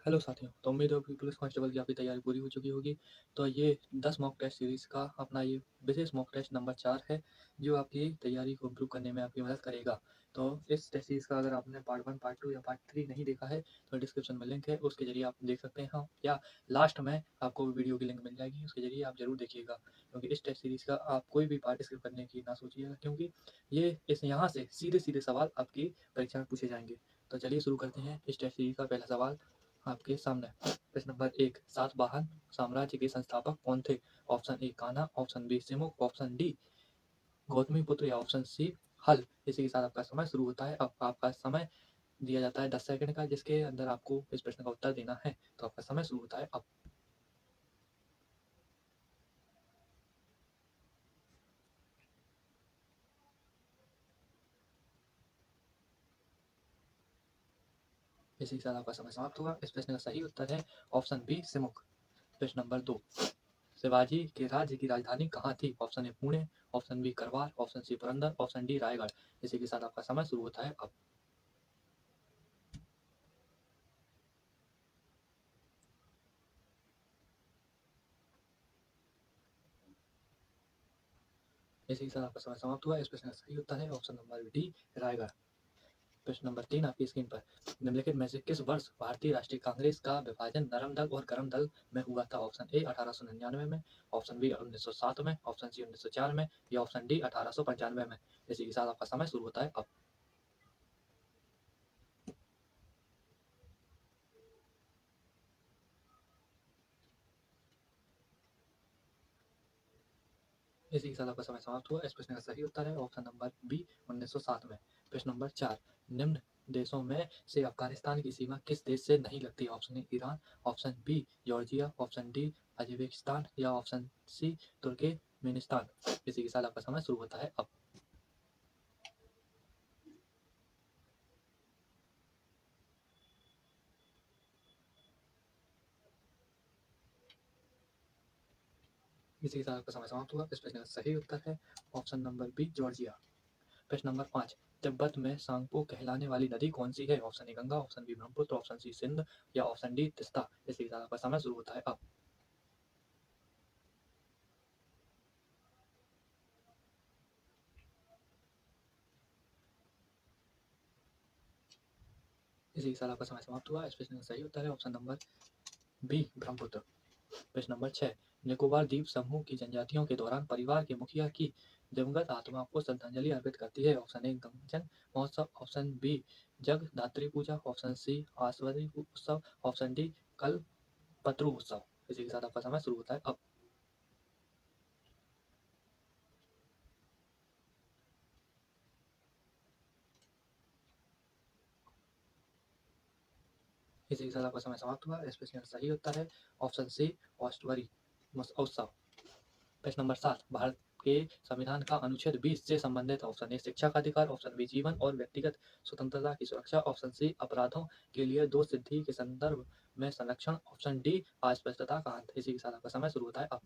Hello साथियों, तो उम्मीद है कि पुलिस कांस्टेबल की आपकी तैयारी पूरी हो चुकी होगी। तो ये 10 मॉक टेस्ट सीरीज़ का अपना ये विशेष मॉक टेस्ट नंबर 4 है, जो आपकी तैयारी को इम्प्रूव करने में आपकी मदद करेगा। तो इस टेस्ट सीरीज़ का अगर आपने पार्ट 1, पार्ट 2 या पार्ट 3 नहीं देखा है, तो डिस्क्रिप्शन में लिंक है, उसके ज़रिए आप देख सकते हैं या लास्ट में आपको वीडियो की लिंक मिल जाएगी, उसके ज़रिए आप ज़रूर देखिएगा। क्योंकि इस टेस्ट सीरीज़ का आप कोई भी पार्ट स्किप करने की ना सोचिएगा, क्योंकि ये इस यहाँ से सीधे-सीधे सवाल आपकी परीक्षा में पूछे जाएँगे। तो चलिए शुरू करते हैं इस टेस्ट सीरीज़ का पहला सवाल आपके सामने। प्रश्न नंबर 1, सातवाहन साम्राज्य के संस्थापक कौन थे? Option A Kanha, option B Simuk, option D Gautamiputra या ऑप्शन सी हल। इसी के साथ आपका समय शुरू होता है। अब आपका समय दिया जाता है 10 सेकंड का, जिसके अंदर आपको इस प्रश्न का उत्तर देना है। तो आपका समय शुरू होता है अब। इसी के साथ आपका समय समाप्त हुआ। इस प्रश्न का सही उत्तर है ऑप्शन बी सिमुक। प्रश्न नंबर 2, शिवाजी के राज्य की राजधानी कहाँ थी? Option A Pune, option B Karwar, option C Purandar, option D Raigad. इसी के साथ आपका समय शुरू होता है अब। इसी के साथ आपका समय समाप्त हुआ। इस प्रश्न का सही उत्तर है ऑप्शन नंबर डी रायगढ़। प्रश्न नंबर 3 आपकी स्क्रीन पर, निम्नलिखित में से किस वर्ष भारतीय राष्ट्रीय कांग्रेस का विभाजन नरम दल और गरम दल में हुआ था? ऑप्शन ए 1899 में, ऑप्शन बी 1907 में, ऑप्शन सी 1904 में या ऑप्शन डी 1895 में। इसी के साथ आपका समय शुरू होता है अब। इसी के साथ आपका समय समाप्त हुआ। इस प्रश्न का सही उत्तर है ऑप्शन नंबर बी 1907 में। प्रश्न नंबर 4, निम्न देशों में से अफगानिस्तान की सीमा किस देश से नहीं लगती? Option A Iran, option B Georgia, option D Uzbekistan या ऑप्शन सी तुर्कमेनिस्तान। इसी के साथ आपका समय शुरू होता है अब। इसी के साथ आपका समय समाप्त हुआ। इस प्रश्न का सही उत्तर है ऑप्शन नंबर बी जॉर्जिया। प्रश्न नंबर 5, तिब्बत में सांगपो कहलाने वाली नदी कौन सी है? Option A Ganga, option B Brahmaputra, option C Sindh या ऑप्शन डी तिस्ता। इसी के साथ आपका समय शुरू होता है अब। इसी के साथ आपका समय समाप्त हुआ। इस प्रश्न का सही उत्तर है ऑप्शन नंबर बी ब्रह्मपुत्र। प्रश्न नंबर 6, निकोबार द्वीप समूह की जनजातियों के दौरान परिवार के मुखिया की दिवंगत आत्मा को श्रद्धांजलि अर्पित करती है? ऑप्शन ए गंगजन महोत्सव, ऑप्शन बी जगदात्री पूजा, ऑप्शन सी आसवरी उत्सव, ऑप्शन डी कल्पतरु उत्सव। इसी के साथ आपका समय शुरू होता है अब। इसी के साथ आपका समय समाप्त हुआ। इस प्रश्न का सही उत्तर है ऑप्शन सी ऑस्टवरी उत्सव। प्रश्न नंबर 7, भारत के संविधान का अनुच्छेद 20 से संबंधित? ऑप्शन ए शिक्षा का अधिकार, ऑप्शन बी जीवन और व्यक्तिगत स्वतंत्रता की सुरक्षा, ऑप्शन सी अपराधों के लिए दोष सिद्धि के संदर्भ में संरक्षण, ऑप्शन डी अस्पष्टता का अंत। इसी के साथ आपका समय शुरू होता है अब।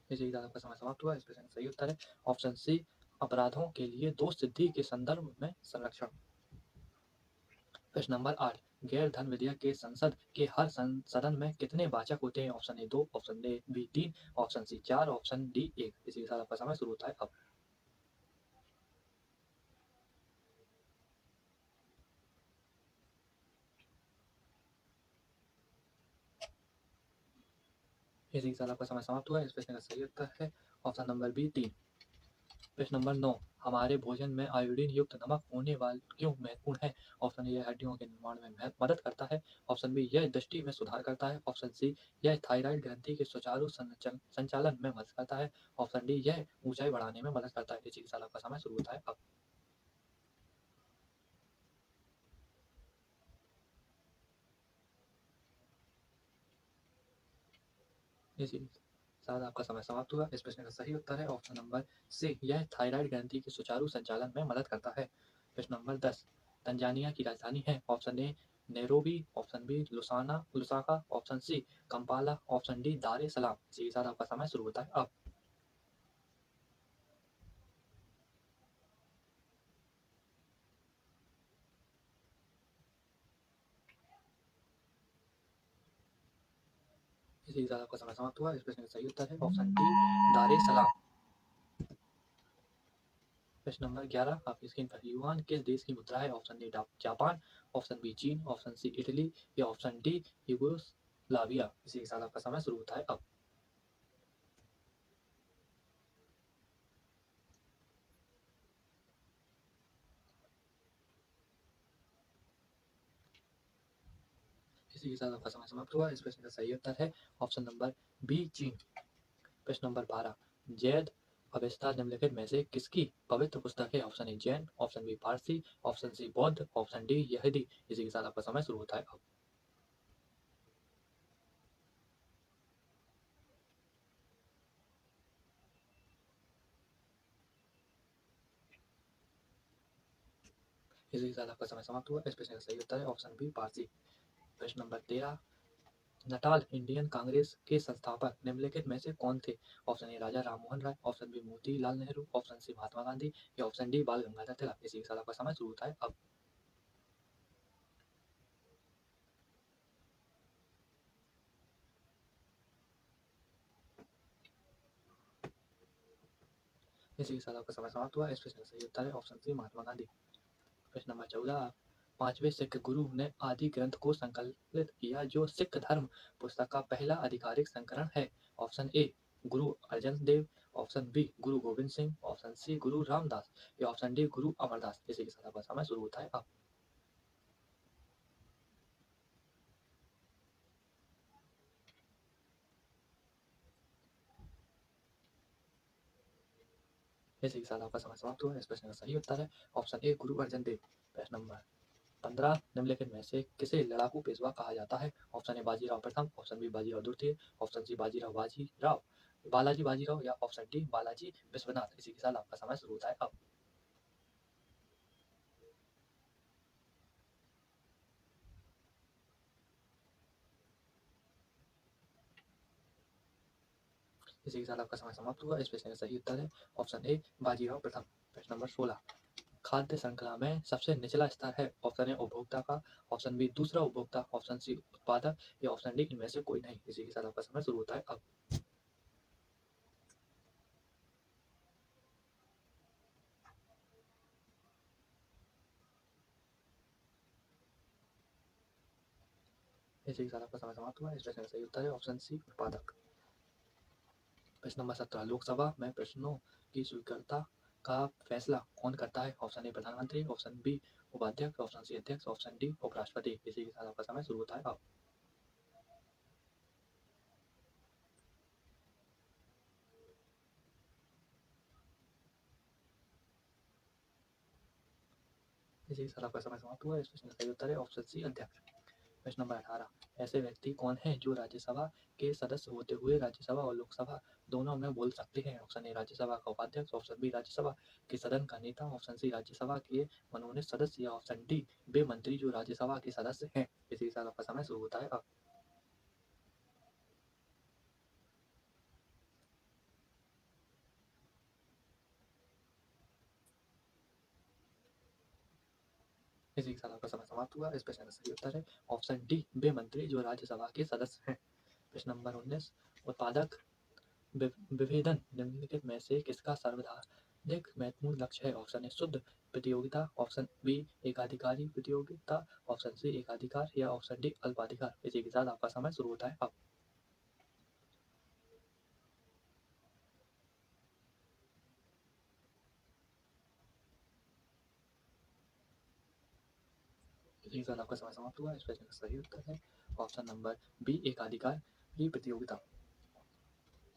इसी के साथ आपका समय समाप्त हुआ। इस प्रश्न का सही उत्तर है ऑप्शन सी अपराधों के लिए दोष सिद्धि के संदर्भ में संरक्षण। प्रश्न नंबर 8, गैर धन विधेयक के संसद के हर सदन में कितने वाचक होते हैं? Option A 2, option B 3, option C 4, option D 1। इसी के साथ आपका समय शुरू होता है अब। इसी के साथ आपका समय समाप्त हुआ। इस प्रश्न का सही उत्तर है ऑप्शन नंबर बी 3। प्रश्न नंबर 9, हमारे भोजन में आयोडीन युक्त नमक होने वाल क्यों महत्वपूर्ण है? ऑप्शन ए हड्डियों के निर्माण में मदद करता है, ऑप्शन बी यह दृष्टि में सुधार करता है, ऑप्शन सी यह थायराइड ग्रंथि के सुचारू संचालन में मदद करता है, ऑप्शन डी यह ऊंचाई बढ़ाने में मदद करता है। इसी के साथ आपका समय शुरू होता है अब। इसी के साथ आपका समय समाप्त हुआ। इस प्रश्न का सही उत्तर है ऑप्शन नंबर सी, यह थायराइड ग्रंथि के सुचारू संचालन में मदद करता है। प्रश्न नंबर 10, तंजानिया की राजधानी है? Option A Nairobi, option B Lusaka, option C Kampala, option D Dar es सलाम। इसी के साथ आपका समय शुरू होता है अब। इसी के साथ आपका समय समाप्त हुआ। इस प्रश्न का सही उत्तर है ऑप्शन डी दार ए सलाम। प्रश्न नंबर 11 आपकी स्क्रीन पर। युआन किस देश की मुद्रा है? Option D Japan, option B चीन, ऑप्शन सी इटली या ऑप्शन डी यूगोस्लाविया। इसी के साथ आपका समय शुरू होता है अब। इसी के साथ आपका समय समाप्त हुआ। इस प्रश्न का सही उत्तर है ऑप्शन नंबर बी चीन। प्रश्न नंबर 12 जैद अवेस्ता निम्नलिखित में से किसकी पवित्र पुस्तक है? Option A Jain, option B Parsi, option C बौद्ध, ऑप्शन डी यहूदी। इसी के साथ आपका समय शुरू होता है अब। इसी के साथ आपका समय समाप्त हुआ। इस प्रश्न का सही उत्तर है ऑप्शन बी पारसी। प्रश्न नंबर 13 नटाल इंडियन कांग्रेस के संस्थापक निम्नलिखित में से कौन थे? Option A Raja Rammohan Roy, option B Motilal Nehru, option C Mahatma Gandhi या ऑप्शन डी बाल गंगाधर तिलक। इसी के साथ आपका समय शुरू होता है अब। इसी के साथ आपका समय समाप्त हुआ। इस प्रश्न का सही उत्तर है ऑप्शन सी महात्मा गांधी। प्रश्न नंबर 14 पांचवें सिख गुरु ने आदि ग्रंथ को संकलित किया जो सिख धर्म पुस्तक का पहला आधिकारिक संस्करण है? ऑप्शन ए गुरु अर्जन देव, ऑप्शन बी गुरु गोविंद सिंह, ऑप्शन सी गुरु रामदास या ऑप्शन डी गुरु अमरदास। इसी के साथ आपका समय शुरू होता है अब। इसी के साथ आपका समय समाप्त हुआ। इस प्रश्न का सही उत्तर है ऑप्शन ए गुरु अर्जन देव। प्रश्न नंबर 15 निम्नलिखित में से किसे लड़ाकू पेशवा कहा जाता है? ऑप्शन ए बाजीराव प्रथम, ऑप्शन बी बाजीराव द्वितीय, ऑप्शन सी बालाजी बाजीराव या ऑप्शन डी बालाजी विश्वनाथ। इसी के साथ आपका समय शुरू होता है अब। इसी के साथ आपका समय समाप्त हुआ। इस प्रश्न का सही उत्तर है ऑप्शन ए बाजीराव प्रथम। प्रश्न नंबर 16 खाद्य श्रृंखला में सबसे निचला स्तर है? ऑप्शन ए उपभोक्ता का, ऑप्शन बी दूसरा उपभोक्ता, ऑप्शन सी उत्पादक या ऑप्शन डी इनमें से कोई नहीं। इसी के साथ आपका समय शुरू होता है अब। इसी के साथ आपका समय समाप्त हुआ। इस प्रश्न का सही उत्तर है ऑप्शन सी उत्पादक। प्रश्न नंबर 17 लोकसभा में प्रश्नों की स्वीकृति का फैसला कौन करता है? ऑप्शन ए प्रधानमंत्री, ऑप्शन बी उपाध्यक्ष, ऑप्शन सी अध्यक्ष, ऑप्शन डी उपराष्ट्रपति। इसी के साथ आपका समय शुरू होता है अब। इसी के साथ आपका समय समाप्त हुआ। इस प्रश्न का सही उत्तर है ऑप्शन सी अध्यक्ष। प्रश्न नंबर 18 ऐसे व्यक्ति कौन है जो राज्यसभा के सदस्य होते हुए राज्यसभा और लोकसभा दोनों में बोल सकते हैं? ऑप्शन ए राज्यसभा का उपाध्यक्ष, ऑप्शन बी राज्यसभा के सदन का नेता, ऑप्शन सी राज्यसभा के मनोनीत सदस्य या ऑप्शन डी वे मंत्री जो राज्यसभा के सदस्य हैं। इसी के साथ आपका समय शुरू होता है अब। इसी के साथ आपका समय समाप्त हुआ। इस प्रश्न का सही उत्तर है ऑप्शन डी वे मंत्री जो राज्यसभा के सदस्य हैं। प्रश्न नंबर 19 उत्पादक विभेदन निम्नलिखित में से किसका सर्वाधिक महत्वपूर्ण लक्ष्य है? ऑप्शन ए शुद्ध प्रतियोगिता, ऑप्शन बी एकाधिकारी प्रतियोगिता, ऑप्शन सी एकाधिकार या ऑप्शन डी अल्पाधिकार। इसी के साथ आपका समय शुरू होता है अब। इसी के साथ आपका समय समाप्त हुआ। इस प्रश्न का सही उत्तर है ऑप्शन नंबर बी एकाधिकार की प्रतियोगिता।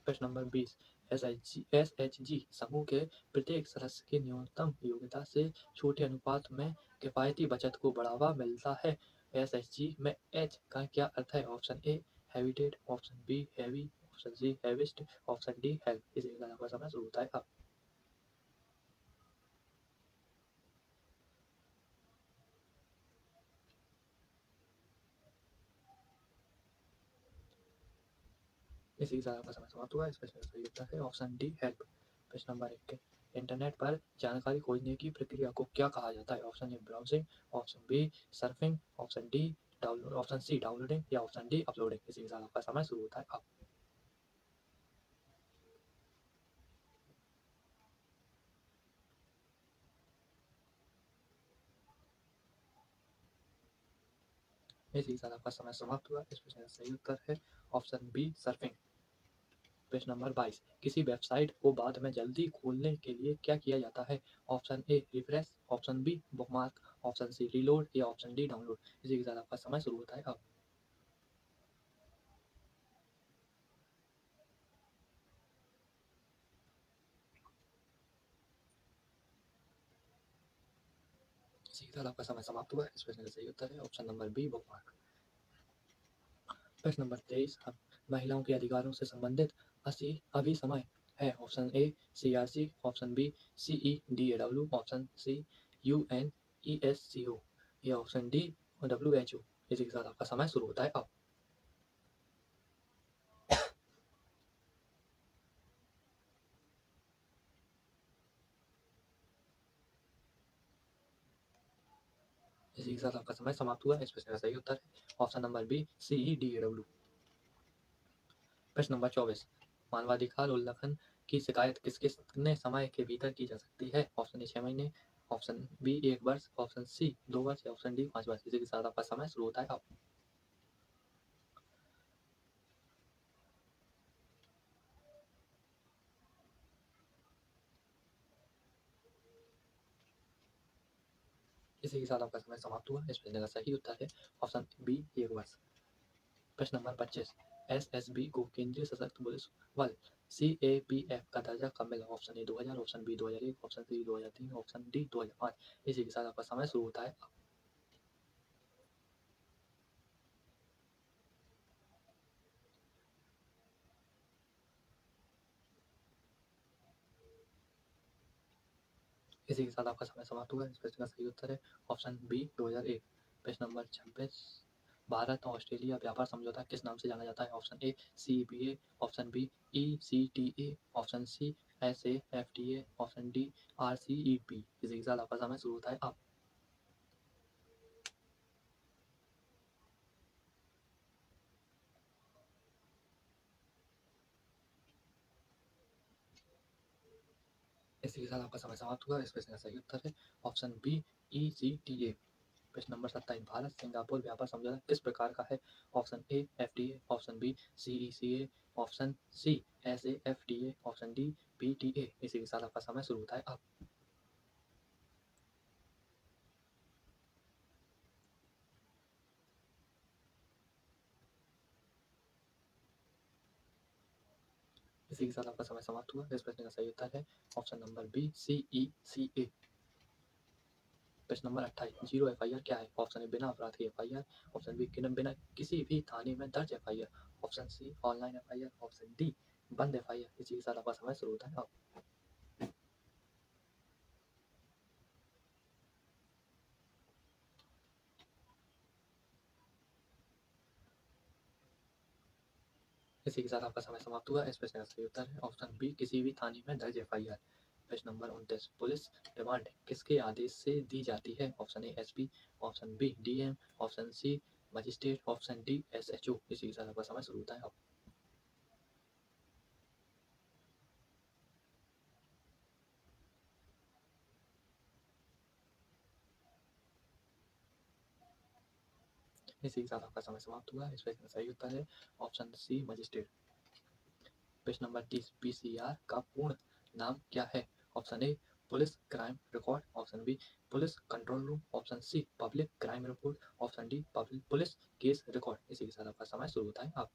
प्रश्न नंबर 20 एस एच जी समूह के प्रत्येक सदस्य की न्यूनतम योग्यता से छोटे अनुपात में किफायती बचत को बढ़ावा मिलता है। एस एच जी में एच का क्या अर्थ है? Option A habitat, option B heavy, option C heaviest, option D help. इसी के साथ आपका समय शुरू होता है अब। इसी के साथ आपका समय समाप्त हुआ। इस प्रश्न का सही उत्तर है ऑप्शन डी हेल्प। प्रश्न नंबर 1 इंटरनेट पर जानकारी खोजने की प्रक्रिया को क्या कहा जाता है? Option A browsing, option B surfing, option D download, option C downloading या ऑप्शन डी अपलोडिंग। इसी के साथ आपका समय शुरू होता है अब। इसी के साथ आपका समय समाप्त हुआ। इस प्रश्न का सही उत्तर है ऑप्शन बी सर्फिंग। प्रश्न नंबर 22 किसी वेबसाइट को बाद में जल्दी खोलने के लिए क्या किया जाता है? Option A refresh, option B bookmark, option C reload या ऑप्शन डी डाउनलोड। इसी के साथ आपका समय शुरू होता है अब। इसी के साथ आपका समय समाप्त हुआ। इस प्रश्न का सही उत्तर है ऑप्शन नंबर बी बुकमार्क। प्रश्न नंबर 23 महिलाओं के अधिकारों से संबंधित अभिसमय है? Option A CRC, option B CEDAW, option C UNESCO या ऑप्शन डी WHO। इसी के साथ आपका समय शुरू होता है अब। इसी के साथ आपका समय समाप्त हुआ। इस प्रश्न का सही उत्तर है ऑप्शन नंबर बी CEDAW। प्रश्न नंबर 24 मानवाधिकार उल्लंघन की शिकायत कितने समय के भीतर की जा सकती है? ऑप्शन ए 6 महीने, ऑप्शन बी 1 वर्ष, ऑप्शन सी 2 वर्ष या ऑप्शन डी 5 वर्ष। इसी के साथ आपका समय शुरू होता है अब। इसी के साथ आपका समय समाप्त हुआ। इस प्रश्न का सही उत्तर है ऑप्शन बी 1 वर्ष। प्रश्न नंबर 25 SSB को केंद्रीय सशस्त्र पुलिस बल CAPF का दर्जा कब मिला? Option A 2000, option B 2001, option C 2003, option D 2005। इसी के साथ आपका समय शुरू होता है अब। इसी के साथ आपका समय समाप्त हुआ। इस प्रश्न का सही उत्तर है ऑप्शन बी 2001। प्रश्न नंबर 26 भारत और ऑस्ट्रेलिया व्यापार समझौता किस नाम से जाना जाता है? Option A CEPA, option B ECTA, option C SAFTA, option D RCEP। इसी के साथ आपका समय शुरू होता है अब। इसी के साथ आपका समय समाप्त हुआ। इस प्रश्न का सही उत्तर है ऑप्शन बी ECTA। प्रश्न नंबर 27 भारत सिंगापुर व्यापार समझौता किस प्रकार का है? Option A FTA, option B CECA, option C SAFTA, option D PTA। इसी के साथ आपका समय शुरू होता है अब। इसी के साथ आपका समय समाप्त हुआ। इस प्रश्न का सही उत्तर है ऑप्शन नंबर बी CECA। प्रश्न नंबर 28 जीरो FIR क्या है? ऑप्शन ए बिना अपराध की FIR, ऑप्शन बी बिना किसी भी थाने में दर्ज FIR, option C online FIR, option D बंद FIR। इसी के साथ आपका समय शुरू होता है अब। इसी के साथ आपका समय समाप्त हुआ। इस प्रश्न का सही उत्तर है ऑप्शन बी किसी भी थाने में दर्ज FIR। प्रश्न नंबर 29 पुलिस रिमांड किसके आदेश से दी जाती है? Option A SP, option B DM, option C magistrate, option D SHO। इसी के साथ आपका समय शुरू होता है अब। इसी के साथ आपका समय समाप्त हुआ। इस प्रश्न का सही उत्तर है ऑप्शन सी मजिस्ट्रेट। प्रश्न नंबर 30 PCR का पूर्ण नाम क्या है? Option A police crime record, option B police control room, option C public crime report, option D public police case record. इसी के साथ आपका समय शुरू होता है अब।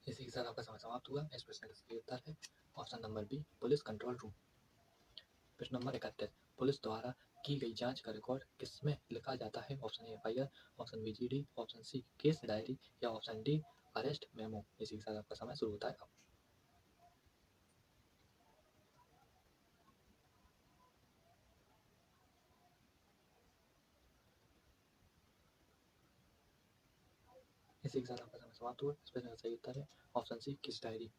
इसी के साथ आपका समय समाप्त हुआ। इस प्रश्न का सही उत्तर है option number B police control room. प्रश्न नंबर 31 पुलिस द्वारा की गई जांच का रिकॉर्ड किसमें लिखा जाता है? Option A FIR, option B GD, option C case diary या ऑप्शन डी अरेस्ट मेमो। इसी के साथ आपका समय शुरू होता है अब। इसी के साथ आपका समय समाप्त हुआ। इस प्रश्न का सही उत्तर है ऑप्शन सी, किस डायरी।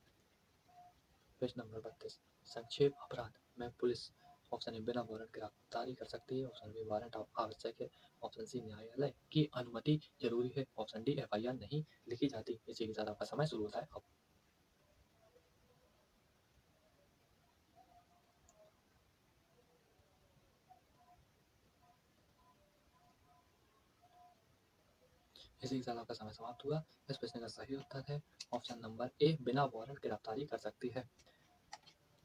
प्रश्न नंबर 32, संक्षेप अपराध में पुलिस ऑप्शन ए बिना वारंट गिरफ्तारी कर सकती है, ऑप्शन बी वारंट आवश्यक है, ऑप्शन सी न्यायालय की अनुमति जरूरी है, ऑप्शन डी एफआईआर नहीं लिखी जाती। इसी के साथ आपका समय शुरू होता है अब। इसी के साथ आपका समय समाप्त हुआ। इस प्रश्न का सही उत्तर है ऑप्शन नंबर ए, बिना वारंट गिरफ्तारी कर सकती है।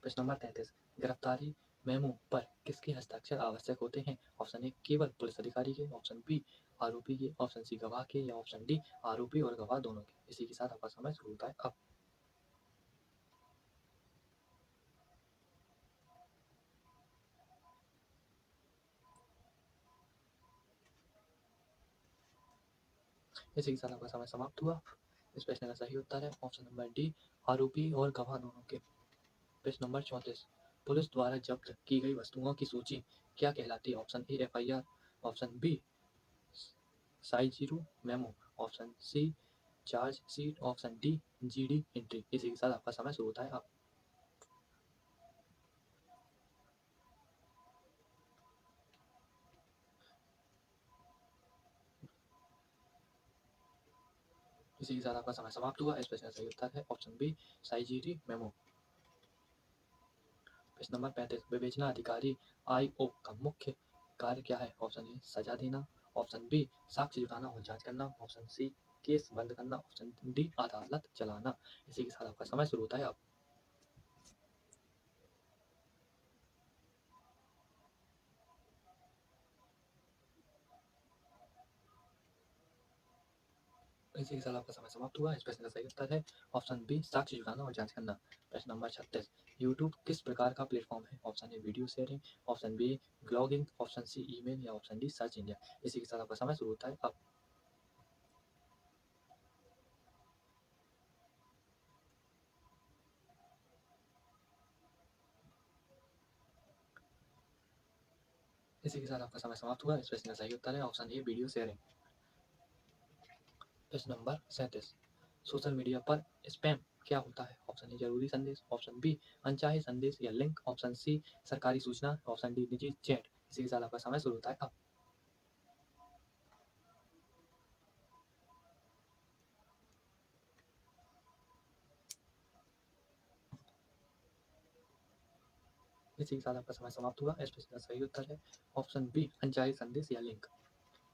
प्रश्न नंबर 33, गिरफ्तारी मेमो पर किसके हस्ताक्षर आवश्यक होते हैं, ऑप्शन ए केवल पुलिस अधिकारी के, ऑप्शन बी आरोपी के, ऑप्शन सी गवाह के, या ऑप्शन डी आरोपी और गवाह दोनों के। इसी के साथ आपका समय शुरू होता है अब। इसी के साथ आपका समय समाप्त हुआ। इस प्रश्न का सही उत्तर है ऑप्शन नंबर डी, आरोपी और गवाह दोनों के। प्रश्न नंबर 34, पुलिस द्वारा जब्त की गई वस्तुओं की सूची क्या कहलाती है, option A FIR, option B seizure memo, option C charge sheet, option D GD entry. इसी के साथ आपका समय शुरू होता है अब। इसी के साथ आपका समय समाप्त हुआ। इस प्रश्न का सही उत्तर है ऑप्शन बी साइजीरी मेमो। प्रश्न नंबर 35, विवेचना अधिकारी आईओ का मुख्य कार्य क्या है, ऑप्शन ए सजा देना, ऑप्शन बी साक्ष्य जुटाना और जांच करना, ऑप्शन सी केस बंद करना, ऑप्शन डी अदालत चलाना। इसी के साथ आपका समय शुरू होता है अब। इसी के साथ आपका समय समाप्त हुआ। इस प्रश्न का सही उत्तर है ऑप्शन बी साक्ष्य जुटाना और जांच करना। प्रश्न नंबर 36, यूट्यूब किस प्रकार का प्लेटफॉर्म है, option A video sharing, option B blogging, option C email, या ऑप्शन डी सर्च इंडिया। इसी के साथ आपका समय शुरू होता है अब। इसी के साथ आपका समय समाप्त हुआ। इस प्रश्न का सही उत्तर है ऑप्शन ए वीडियो शेयरिंग। प्रश्न नंबर 37, सोशल मीडिया पर स्पैम क्या होता है, ऑप्शन ए जरूरी संदेश, ऑप्शन बी अनचाहे संदेश या लिंक, ऑप्शन सी सरकारी सूचना, ऑप्शन डी निजी चैट। इसी के साथ आपका समय शुरू होता है अब। इसी के साथ आपका समय समाप्त हुआ। इस प्रश्न का सही उत्तर है ऑप्शन बी अनचाहे संदेश या लिंक।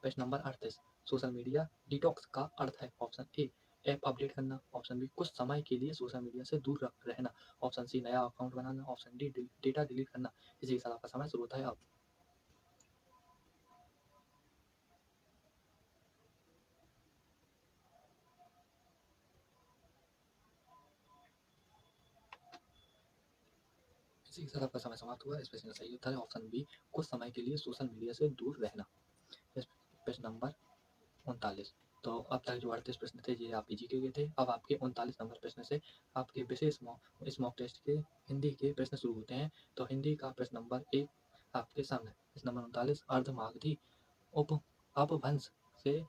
प्रश्न नंबर 38, सोशल मीडिया डिटॉक्स का अर्थ है, ऑप्शन ए ऐप अपडेट करना, ऑप्शन बी कुछ समय के लिए सोशल मीडिया से दूर रहना, ऑप्शन सी नया अकाउंट बनाना, ऑप्शन डी डेटा डिलीट करना। इसी के साथ आपका समय शुरू होता है अब। इसी के साथ आपका समय समाप्त हुआ। इस प्रश्न का सही उत्तर है ऑप्शन बी कुछ समय के लिए सोशल मीडिया से दूर रहना। इस प्रश्न नंबर 39, तो अब तक जो 38 प्रश्न थे ये आपके जीके के थे। अब आपके 39 नंबर प्रश्न से आपके विशेष इस मॉक टेस्ट के हिंदी के प्रश्न शुरू होते हैं। तो हिंदी का प्रश्न नंबर 1 आपके सामने। प्रश्न नंबर 39, अर्धमागधी उप अपभ्रंश से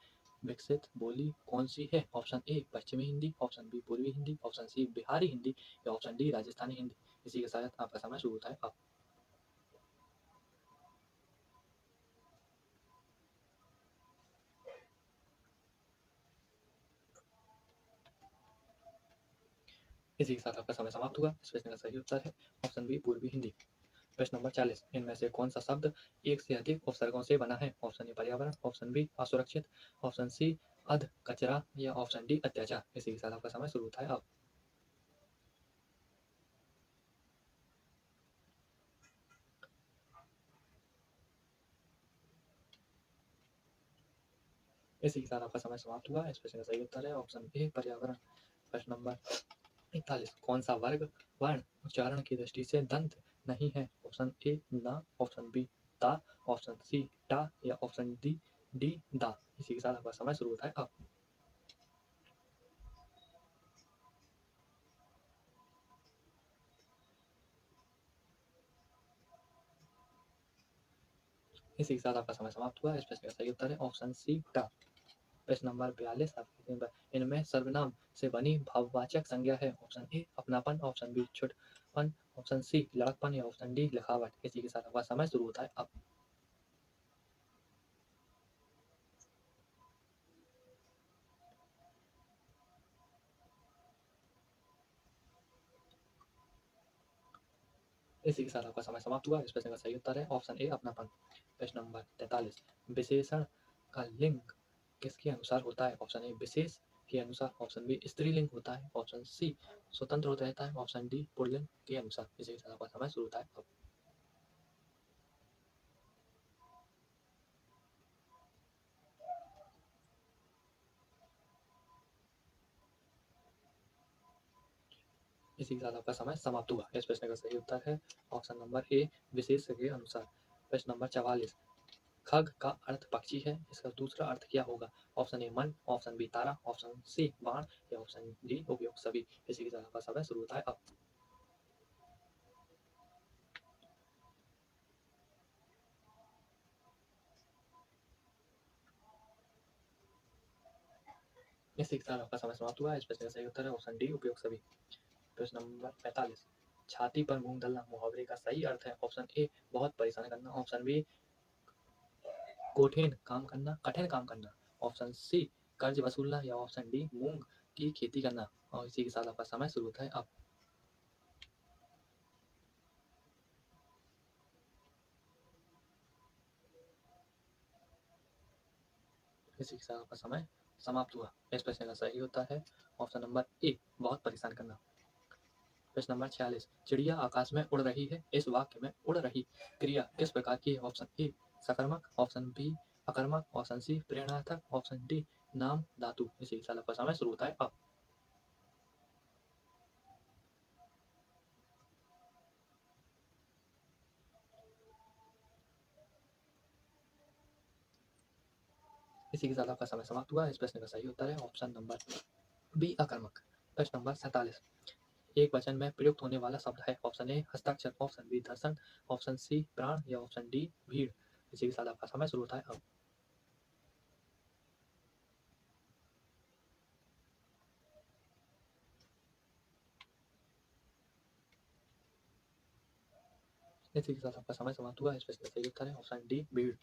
विकसित बोली कौन सी है, ऑप्शन ए पश्चिमी हिंदी, ऑप्शन बी पूर्वी हिंदी, ऑप्शन सी बिहारी हिंदी, या ऑप्शन डी राजस्थानी हिंदी। इसी के साथ आपका समय शुरू होता है अब। इसी के साथ आपका समय समाप्त हुआ। इस प्रश्न का सही उत्तर है ऑप्शन बी पूर्वी हिंदी। प्रश्न नंबर 40, इनमें से कौन सा शब्द एक से अधिक उपसर्गों से बना है, ऑप्शन ए पर्यावरण, ऑप्शन बी असुरक्षित, ऑप्शन सी अध कचरा, या ऑप्शन डी अत्याचार। इसी के साथ आपका समय शुरू होता है अब। इसी के साथ आपका समय समाप्त हुआ। इस प्रश्न का सही उत्तर है ऑप्शन ए पर्यावरण। प्रश्न नंबर 41, कौन सा वर्ग वर्ण उच्चारण की दृष्टि से दंत नहीं है, ऑप्शन ए ना, ऑप्शन बी ता, ऑप्शन सी टा, या ऑप्शन डी दा। इसी के साथ आपका समय शुरू होता है अब। इसी के साथ आपका समय समाप्त हुआ। इस प्रश्न का सही उत्तर है ऑप्शन सी टा। प्रश्न नंबर 42 इनमें सर्वनाम से बनी भाववाचक संज्ञा है। ऑप्शन ए अपनापन, ऑप्शन बी छुटपन, ऑप्शन सी लड़कपन या ऑप्शन डी लिखावट। इसी के साथ आपका समय शुरू होता है अब। इसी के साथ आपका समय समाप्त हुआ। इस प्रश्न का सही उत्तर है ऑप्शन ए अपनापन। प्रश्न नंबर 43 विशेषण का लिंग किसके अनुसार होता है। ऑप्शन ए विशेष के अनुसार, ऑप्शन बी स्त्रीलिंग होता है, ऑप्शन सी स्वतंत्र होता रहता है, ऑप्शन डी पुल्लिंग के अनुसार। इसी के साथ आपका समय शुरू होता है अब। इसी के साथ आपका समय समाप्त हुआ। इस प्रश्न का सही उत्तर है ऑप्शन नंबर ए विशेष के अनुसार। प्रश्न नंबर 44 खग का अर्थ पक्षी है, इसका दूसरा अर्थ क्या होगा। ऑप्शन ए मन, ऑप्शन बी तारा, ऑप्शन सी बाण या ऑप्शन डी उपयुक्त सभी। इसी के साथ आपका समय शुरू होता है अब। इसी के साथ आपका समय समाप्त हुआ। इस प्रश्न का सही उत्तर है ऑप्शन डी उपयुक्त सभी। प्रश्न नंबर 45 छाती पर मूंग डालना मुहावरे का सही अर्थ है। ऑप्शन ए बहुत परेशान करना, ऑप्शन बी कठिन काम करना, ऑप्शन सी कर्ज वसूलना या ऑप्शन डी मूंग की खेती करना। और इसी के साथ आपका समय शुरू होता है अब। इसी के साथ आपका समय समाप्त हुआ। इस प्रश्न का सही उत्तर है ऑप्शन नंबर ए बहुत परेशान करना। प्रश्न नंबर 46 चिड़िया आकाश में उड़ रही है, इस वाक्य में उड़ रही क्रिया किस प्रकार की है। ऑप्शन ए सकर्मक, ऑप्शन बी अकर्मक, ऑप्शन सी प्रेरणार्थक, ऑप्शन डी नाम धातु। इसी के साथ आपका समय शुरू होता है अब। इसी के साथ आपका समय समाप्त हुआ। इस प्रश्न का सही उत्तर है ऑप्शन नंबर बी अकर्मक। प्रश्न नंबर 47 एक वचन में प्रयुक्त होने वाला शब्द है। ऑप्शन ए हस्ताक्षर, ऑप्शन बी दर्शन, ऑप्शन सी प्राण या ऑप्शन डी भीड़। इसी के साथ आपका समय शुरू होता है अब। इसी के साथ आपका समय समाप्त हुआ। इस प्रश्न का सही उत्तर है ऑप्शन डी भीड़।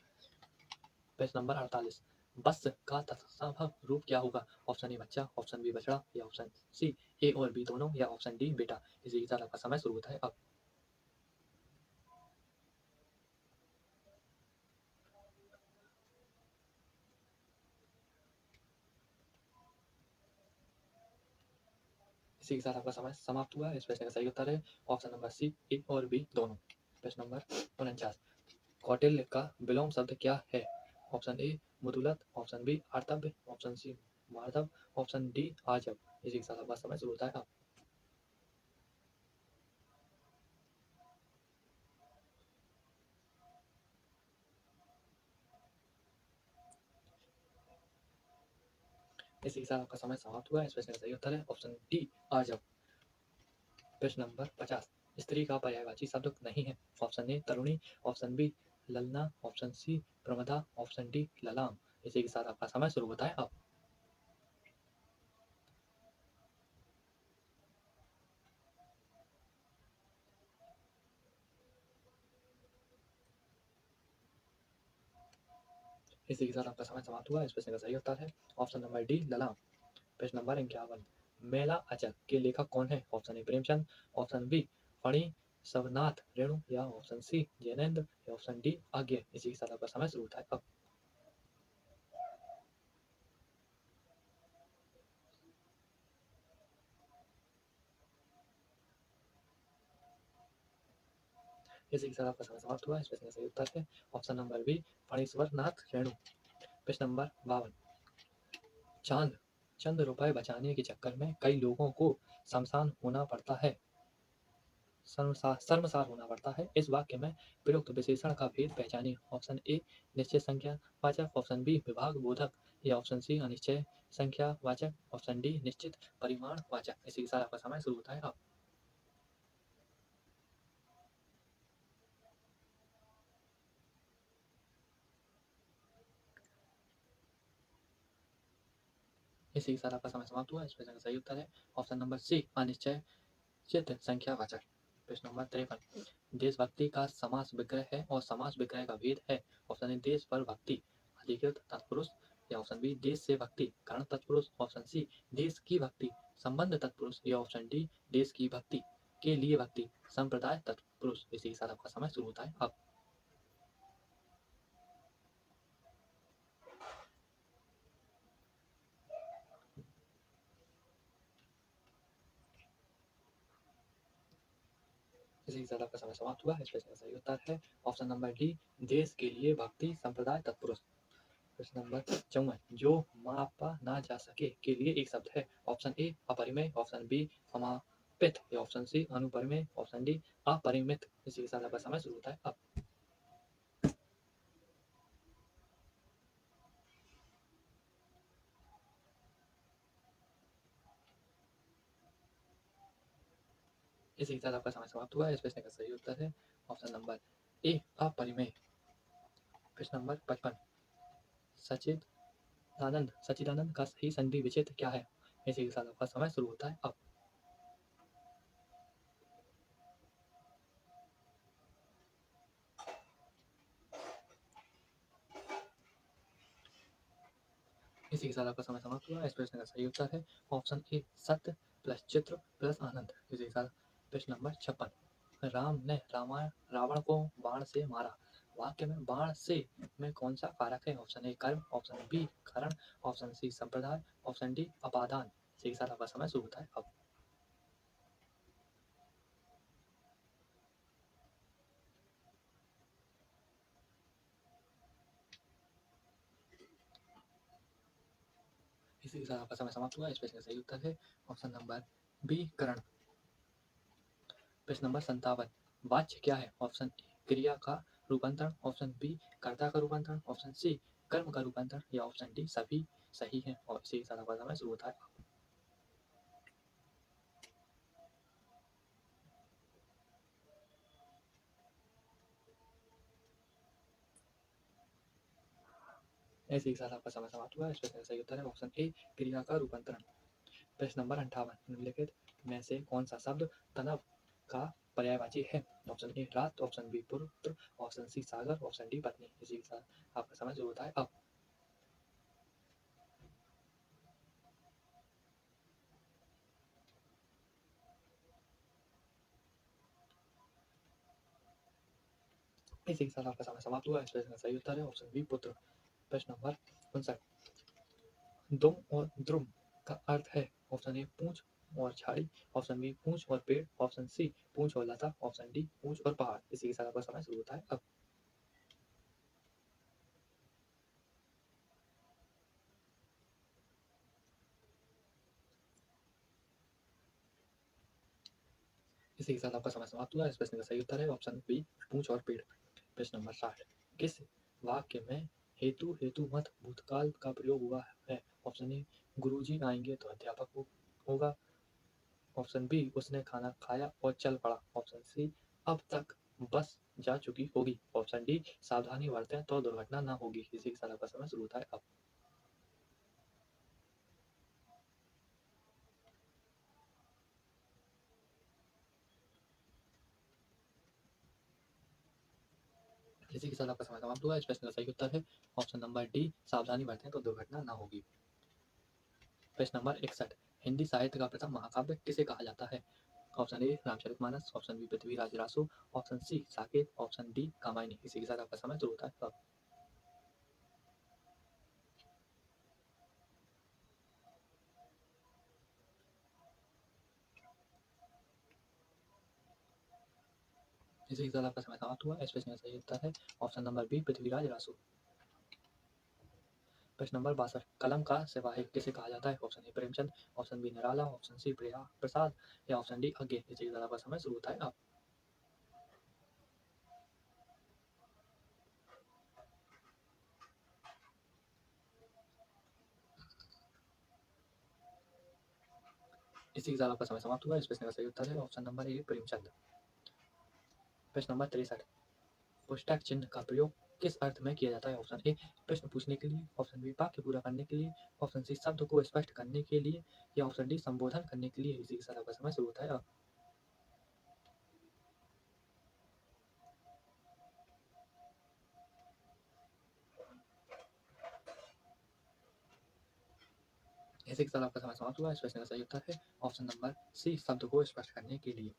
प्रश्न नंबर 48 बस का तत्सम रूप क्या होगा। ऑप्शन ए बच्चा, ऑप्शन बी बछड़ा या ऑप्शन सी ए और बी दोनों या ऑप्शन डी बेटा। इसी के साथ आपका समय शुरू होता है अब। इसी के साथ आपका समय समाप्त हुआ। इस प्रश्न का सही उत्तर है ऑप्शन नंबर सी ए और बी दोनों। प्रश्न नंबर 49 कौटिल्य का विलोम शब्द क्या है। ऑप्शन ए मुदुलत, ऑप्शन बी आर्तव्य, ऑप्शन सी मार्दव, ऑप्शन डी आजब। इसी के साथ आपका समय शुरू होता है अब। इसी के साथ आपका समय समाप्त हुआ। इस प्रश्न का सही उत्तर है ऑप्शन डी आजब। प्रश्न नंबर 50 स्त्री का पर्यायवाची शब्द नहीं है। ऑप्शन ए तरुणी, ऑप्शन बी ललना, ऑप्शन सी प्रमदा, ऑप्शन डी ललाम। इसी के साथ आपका समय शुरू होता है अब। इसी के साथ आपका समय समाप्त हुआ। इस प्रश्न का सही उत्तर है ऑप्शन नंबर डी ललाम। प्रश्न नंबर 51 मेला अचल के लेखक कौन है। Option A Premchand, option B Phani Sabnath Renu या ऑप्शन सी जैनेन्द्र या ऑप्शन डी आज्ञे। इसी के साथ आपका समय शुरू होता है अब। इसी के साथ आपका समय समाप्त हुआ। इस प्रश्न का सही उत्तर है option number B Phanishwar Nath Renu. प्रश्न नंबर 52 चांद चंद रुपए बचाने के चक्कर में कई लोगों को शमशान होना पड़ता है, शर्मसार होना पड़ता है। इस वाक्य में प्रयुक्त विशेषण का भेद पहचानिए। ऑप्शन ए निश्चित संख्या वाचक, ऑप्शन बी विभाग बोधक या ऑप्शन सी अनिश्चय संख्या वाचक, ऑप्शन डी निश्चित परिमाण वाचक। इसी के साथ आपका समय शुरू होता है अब। इसी के साथ आपका समय समाप्त हुआ। इस प्रश्न का सही उत्तर है ऑप्शन नंबर सी, अनिश्चय चित्त संख्यावाचक। प्रश्न नंबर 53, देशभक्ति का समास विग्रह है और समास विग्रह का भेद है। ऑप्शन ए देश पर भक्ति अधिकृत तत्पुरुष, या ऑप्शन बी देश से भक्ति कारण तत्पुरुष, ऑप्शन सी देश की भक्ति संबंध तत्पुरुष, या ऑप्शन डी देश की भक्ति के लिए भक्ति संप्रदाय तत्पुरुष। इसी के साथ आपका समय शुरू होता है अब। इसी के साथ आपका समय समाप्त हुआ। इस प्रश्न का सही उत्तर है ऑप्शन नंबर डी, देश के लिए भक्ति संप्रदाय तत्पुरुष। प्रश्न नंबर 54, जो मापा ना जा सके के लिए एक शब्द है। ऑप्शन ए अपरिमेय, ऑप्शन बी अमापित, या ऑप्शन सी अनुपरिमेय, ऑप्शन डी अपरिमित। इसी के साथ आपका समय शुरू होता है अब। इसी के साथ आपका समय समाप्त हुआ। इस प्रश्न का सही उत्तर है ऑप्शन नंबर ए अपरिमेय। प्रश्न नंबर 55, सच्चिदानंद का सही संधि विच्छेद क्या है। इसी के साथ आपका समय शुरू होता है अब। इसी के साथ आपका समय समाप्त हुआ। इस प्रश्न का सही उत्तर है ऑप्शन ए सत्य प्लस चित्र प्लस आनंद। इसी के साथ प्रश्न नंबर 56, राम ने रावण को बाण से मारा। वाक्य में बाण से में कौन सा कारक है। ऑप्शन ए कर्म, ऑप्शन बी कारण, ऑप्शन सी संप्रदाय, ऑप्शन डी अपादान। इसी के साथ आपका समय शुरू होता है अब। इसी के साथ आपका समय समाप्त हुआ। इस प्रश्न का सही उत्तर है ऑप्शन नंबर बी करण। प्रश्न नंबर 57, वाच्य क्या है। ऑप्शन ए क्रिया का रूपांतरण, ऑप्शन बी कर्ता का रूपांतरण, ऑप्शन सी कर्म का रूपांतरण, या ऑप्शन डी सभी सही है। और इसी के साथ आपका समय शुरू होता है। इसी के साथ आपका समय समाप्त हुआ। इस प्रश्न का सही उत्तर है ऑप्शन ए क्रिया का रूपांतरण। प्रश्न नंबर 58, निम्नलिखित में से कौन सा शब्द तनव का पर्यायवाची है। ऑप्शन ए रात, ऑप्शन बी पुत्र, ऑप्शन सी सागर, ऑप्शन डी पत्नी। इसी के साथ आपका समय शुरू होता है अब। इसी के साथ आपका समय समाप्त हुआ। इस प्रश्न का सही उत्तर है ऑप्शन बी पुत्र। प्रश्न नंबर 59, दुम और द्रुम का अर्थ है। ऑप्शन ए पूंछ और झाड़ी, ऑप्शन बी पूंछ और पेड़, ऑप्शन सी पूंछ और लता, ऑप्शन डी पूंछ और पहाड़। इसी के साथ आपका समय शुरू होता है अब। इसी के साथ आपका समय समाप्त हुआ। इस प्रश्न का सही उत्तर है ऑप्शन बी पूंछ और पेड़। प्रश्न नंबर 60, किस वाक्य में हेतु हेतु मत भूतकाल का प्रयोग हुआ है। ऑप्शन ए गुरुजी आएंगे तो अध्यापक होगा, ऑप्शन बी उसने खाना खाया और चल पड़ा, ऑप्शन सी अब तक बस जा चुकी होगी, ऑप्शन डी सावधानी बरतें तो दुर्घटना ना होगी। इसी के साथ आपका समय शुरू होता है अब। इसी के साथ आपका समय समाप्त हुआ। इस प्रश्न का सही उत्तर है ऑप्शन नंबर डी सावधानी बरतें तो दुर्घटना ना होगी। प्रश्न नंबर 61, हिंदी साहित्य का प्रथम महाकाव्य किसे कहा जाता है। Option A Ramcharitmanas, option B Prithviraj Raso, option C Saket, option D Kamayani. इसी के साथ आपका समय शुरू होता है अब। इसी के साथ आपका समय समाप्त हुआ। इस प्रश्न का सही उत्तर है option number B Prithviraj Raso. प्रश्न नंबर 62, कलम का सिपाही किसे कहा जाता है। Option A Premchand, option B Nirala, option C Priya Prasad, या ऑप्शन डी अज्ञे। इसी के साथ आपका समय शुरू होता है अब। इसी के साथ आपका समय समाप्त हुआ। इस प्रश्न का सही उत्तर है ऑप्शन नंबर ए प्रेमचंद। प्रश्न नंबर 63, पुस्तक चिन्ह का प्रयोग किस अर्थ में किया जाता है? ऑप्शन ए प्रश्न पूछने के लिए, ऑप्शन बी वाक्य पूरा करने के लिए, ऑप्शन सी शब्द को स्पष्ट करने के लिए, या ऑप्शन डी संबोधन करने के लिए। इसी के साथ आपका समय शुरू होता है अब। इसी के साथ आपका समय समाप्त हुआ। इस प्रश्न का सही उत्तर है ऑप्शन नंबर सी शब्द को स्पष्ट करने के लिए।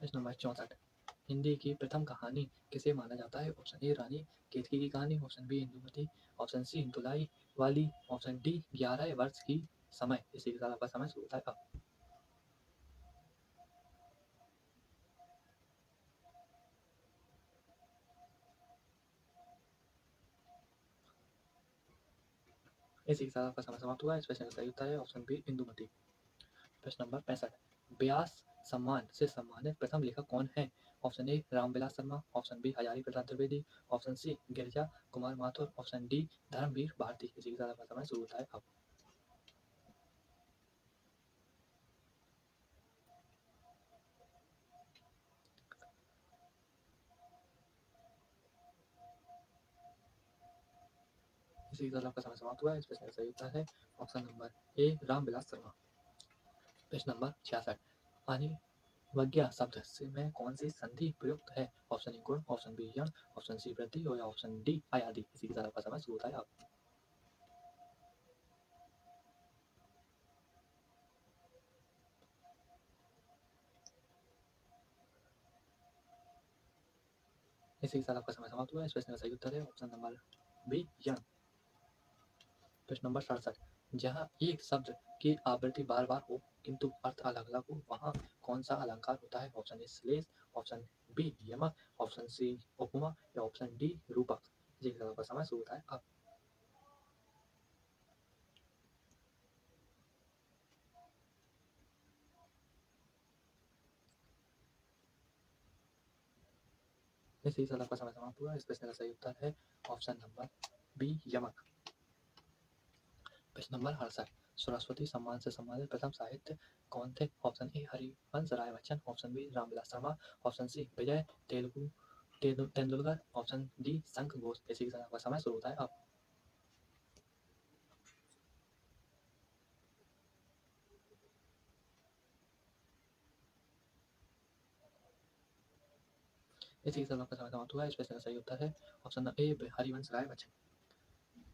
प्रश्न नंबर 64, हिंदी की प्रथम कहानी किसे माना जाता है? ऑप्शन ए रानी Ketaki ki Kahani, option B Indumati, option C Dulai Wali, option D 11 वर्ष की समय। इसी के साथ आपका समय शुरू होता है अब। इसी के साथ आपका समय समाप्त हुआ। इस प्रश्न का सही उत्तर है ऑप्शन बी इंदुमती। प्रश्न नंबर 65, व्यास सम्मान से सम्मानित प्रथम लेखक कौन है? Option A Ramvilas Sharma, option B Hazari Prasad Dwivedi, option C Girija Kumar Mathur, option D Dharmveer Bharati. इसी के साथ आपका समय शुरू होता है अब। इसी के साथ आपका समय समाप्त हुआ। इस प्रश्न का सही उत्तर है option number A Ramvilas Sharma. प्रश्न नंबर 66, अनिवज्ञा शब्द से में कौन सी संधि प्रयुक्त है? ऑप्शन ए गुण, ऑप्शन बी यण, ऑप्शन सी वृद्धि और ऑप्शन डी अयादि। इसी के साथ आपका समय शुरू होता है अब। इसी के साथ आपका समय समाप्त हुआ। इस प्रश्न का सही उत्तर है ऑप्शन नंबर बी यण। प्रश्न नंबर 67, जहाँ एक शब्द की आवृत्ति बार बार हो किंतु अर्थ अलग अलग हो वहाँ कौन सा अलंकार होता है? ऑप्शन ए श्लेष, ऑप्शन बी यमक, ऑप्शन सी उपमा या ऑप्शन डी रूपक। इसी के साथ आपका समय शुरू होता है अब। इसी के साथ आपका समय समाप्त हुआ। इस प्रश्न का सही उत्तर है ऑप्शन नंबर बी यमक। प्रश्न नंबर 68, सरस्वती सम्मान से सम्मानित प्रथम साहित्य कौन थे? Option A Harivansh Rai Bachchan, option B Ramvilas Sharma, option C Vijay Tendulkar, option D Shankh Ghosh. इसी के साथ आपका समय शुरू होता है अब। इसी के साथ आपका समय समाप्त हुआ। इस प्रश्न का सही उत्तर है ऑप्शन ए हरिवंश राय बच्चन।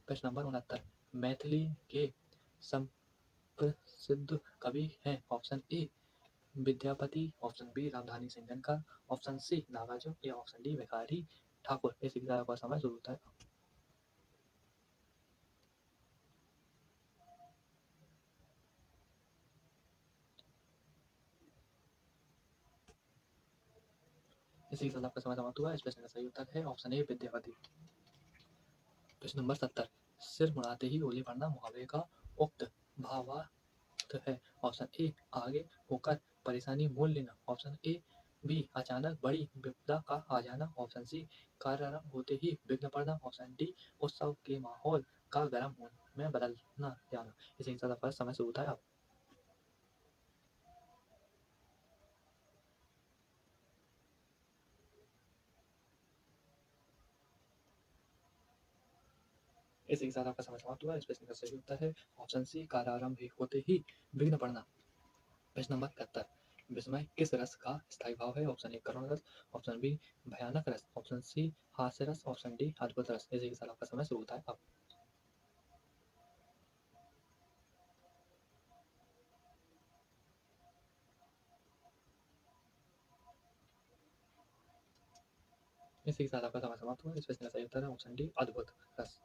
प्रश्न नंबर 69, मैथिली के संप्रसिद्ध कवि हैं? Option A Vidyapati, option B Ramdhari Singh Dinkar, option C Nagarjun या ऑप्शन डी भिखारी ठाकुर। इसी के साथ आपका समय शुरू होता है। इसी के साथ आपका समय समाप्त हुआ। इस प्रश्न का सही उत्तर है ऑप्शन ए विद्यापति। प्रश्न नंबर 70, सिर मुड़ाते ही ओले पड़ना मुहावरे का उक्त भावार्थ है? ऑप्शन ए आगे होकर परेशानी मोल लेना, ऑप्शन ए बी अचानक बड़ी विपदा का आ जाना, ऑप्शन सी कार्य आरंभ होते ही विघ्न पड़ना, ऑप्शन डी उत्सव के माहौल का गर्म होने में बदलना जाना। इसी के साथ आपका समय शुरू होता है अब। इसी के साथ आपका समय समाप्त हुआ। इस प्रश्न का सही उत्तर है ऑप्शन सी कार्यारंभ होते ही विघ्न पड़ना। प्रश्न नंबर 71, विस्मय किस रस का स्थायी भाव है? ऑप्शन ए करुण रस, ऑप्शन बी भयानक रस, ऑप्शन सी हास्य रस, ऑप्शन डी अद्भुत रस। इसी के साथ आपका समय शुरू होता है अब। इसी के साथ आपका समय समाप्त हुआ। इस प्रश्न का सही उत्तर है ऑप्शन डी अद्भुत रस।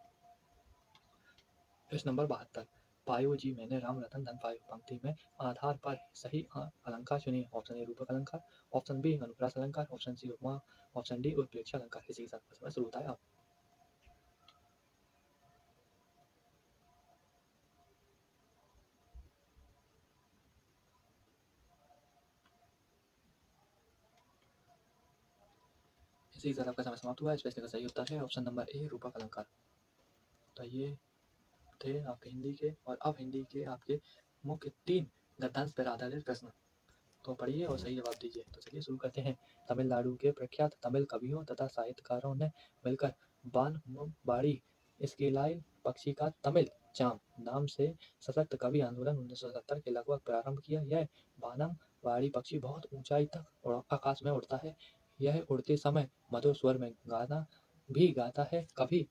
प्रश्न नंबर 72, पायो जी मैंने राम रतन धन पायो पंक्ति में आधार पर सही अलंकार चुनिए। ऑप्शन ए रूपक अलंकार, ऑप्शन बी अनुप्रास अलंकार, ऑप्शन सी उपमा, ऑप्शन डी उत्प्रेक्षा अलंकार। इसी के साथ आपका समय शुरू होता है अब। इसी के साथ आपका समय समाप्त हुआ। इस प्रश्न का सही उत्तर है ऑप्शन नंबर ए रूपक अलंकार। तो ये थे आपके हिंदी के, और अब हिंदी के आपके मुख्य 3 गद्यांश पर आधारित प्रश्न। तो पढ़िए और सही जवाब दीजिए। तो चलिए शुरू करते हैं। तमिलनाडु के प्रख्यात तमिल कवियों तथा साहित्यकारों ने मिलकर वानमबाड़ी स्केलाई पक्षी का तमिल चाम नाम से सशक्त कवि आंदोलन 1970 के लगभग प्रारंभ किया। यह वानमबाड़ी पक्षी बहुत ऊंचाई तक आकाश में उड़ता है। यह उड़ते समय मधुर स्वर में गाना भी गाता है। कभी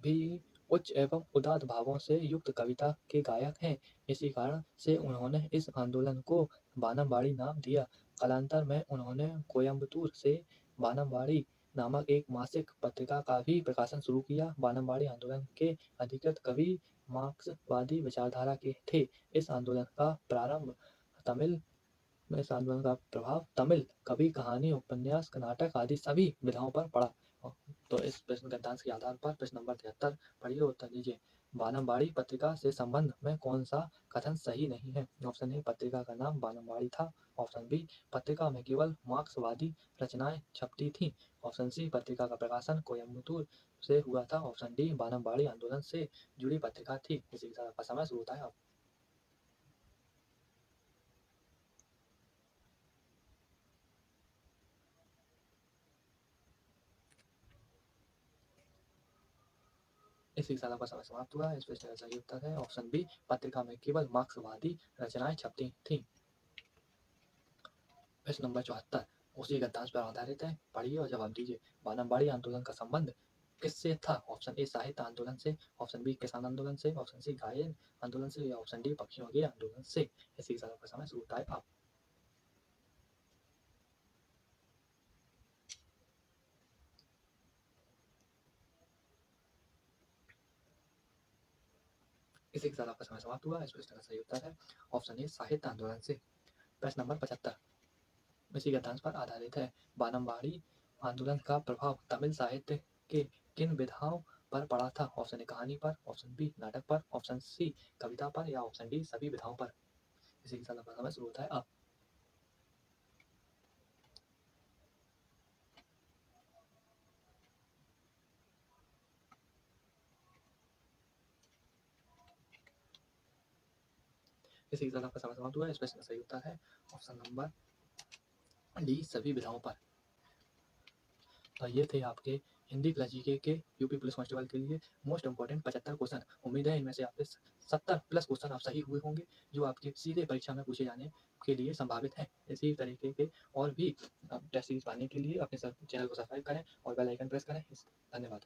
भी उच्च एवं उदात्त भावों से युक्त कविता के गायक हैं। इसी कारण से उन्होंने इस आंदोलन को वानमबाड़ी नाम दिया। कालांतर में उन्होंने कोयम्बतूर से वानमबाड़ी नामक एक मासिक पत्रिका का भी प्रकाशन शुरू किया। वानमबाड़ी आंदोलन के अधिकृत कवि मार्क्सवादी विचारधारा के थे। इस आंदोलन का प्रभाव तमिल कवि, कहानी, उपन्यास, नाटक आदि सभी विधाओं पर पड़ा। तो इस प्रश्न गद्यांश के आधार पर प्रश्न नंबर 73 पढ़िए और उत्तर दीजिए। वानमबाड़ी पत्रिका से संबंध में कौन सा कथन सही नहीं है? ऑप्शन ए, पत्रिका का नाम वानमबाड़ी था। ऑप्शन बी, पत्रिका में केवल मार्क्सवादी रचनाएं छपती थीं। ऑप्शन सी, पत्रिका का प्रकाशन कोयम्बतूर से हुआ था। ऑप्शन डी, वानमबाड़ी आंदोलन से जुड़ी पत्रिका थी। इसी के साथ आपका समय शुरू होता है। इसी के साथ आपका समय समाप्त हुआ। इस प्रश्न का सही उत्तर है ऑप्शन बी, पत्रिका में केवल मार्क्सवादी रचनाएं छपती थीं। प्रश्न नंबर 74 उसी गद्यांश पर आधारित है। पढ़िए और जवाब दीजिए। वानमबाड़ी आंदोलन का संबंध किससे था? ऑप्शन ए, साहित्य आंदोलन से। ऑप्शन बी, किसान आंदोलन से। ऑप्शन सी, गायन आंदोलन से। या ऑप्शन डी, पक्षियों के आंदोलन से। इसी के साथ आपका समय शुरू होता है। आप इसी के साथ आपका समय समाप्त हुआ। इस प्रश्न का सही उत्तर है ऑप्शन ए, साहित्य आंदोलन से। प्रश्न नंबर 75 इसी गद्यांश पर आधारित है। वानमबाड़ी आंदोलन का प्रभाव तमिल साहित्य के किन विधाओं पर पड़ा था? ऑप्शन ए, कहानी पर। ऑप्शन बी, नाटक पर। ऑप्शन सी, कविता पर। या ऑप्शन डी, सभी विधाओं पर। इसी के साथ आपका समय शुरू होता है। अब इसी के साथ आपका समय समाप्त हुआ है। इस प्रश्न का सही उत्तर है ऑप्शन नंबर डी, सभी विधाओं पर। तो ये थे आपके हिंदी प्लस जीके के यूपी पुलिस कांस्टेबल के लिए मोस्ट इंपॉर्टेंट 75 क्वेश्चन। उम्मीद है इनमें से आपके 70 प्लस क्वेश्चन आप सही हुए होंगे, जो आपके सीधे परीक्षा में पूछे जाने के लिए संभावित है। इसी तरीके के और भी टेस्ट सीरीज पाने के लिए अपने चैनल को सब्सक्राइब करें और बेल आइकन प्रेस करें। धन्यवाद।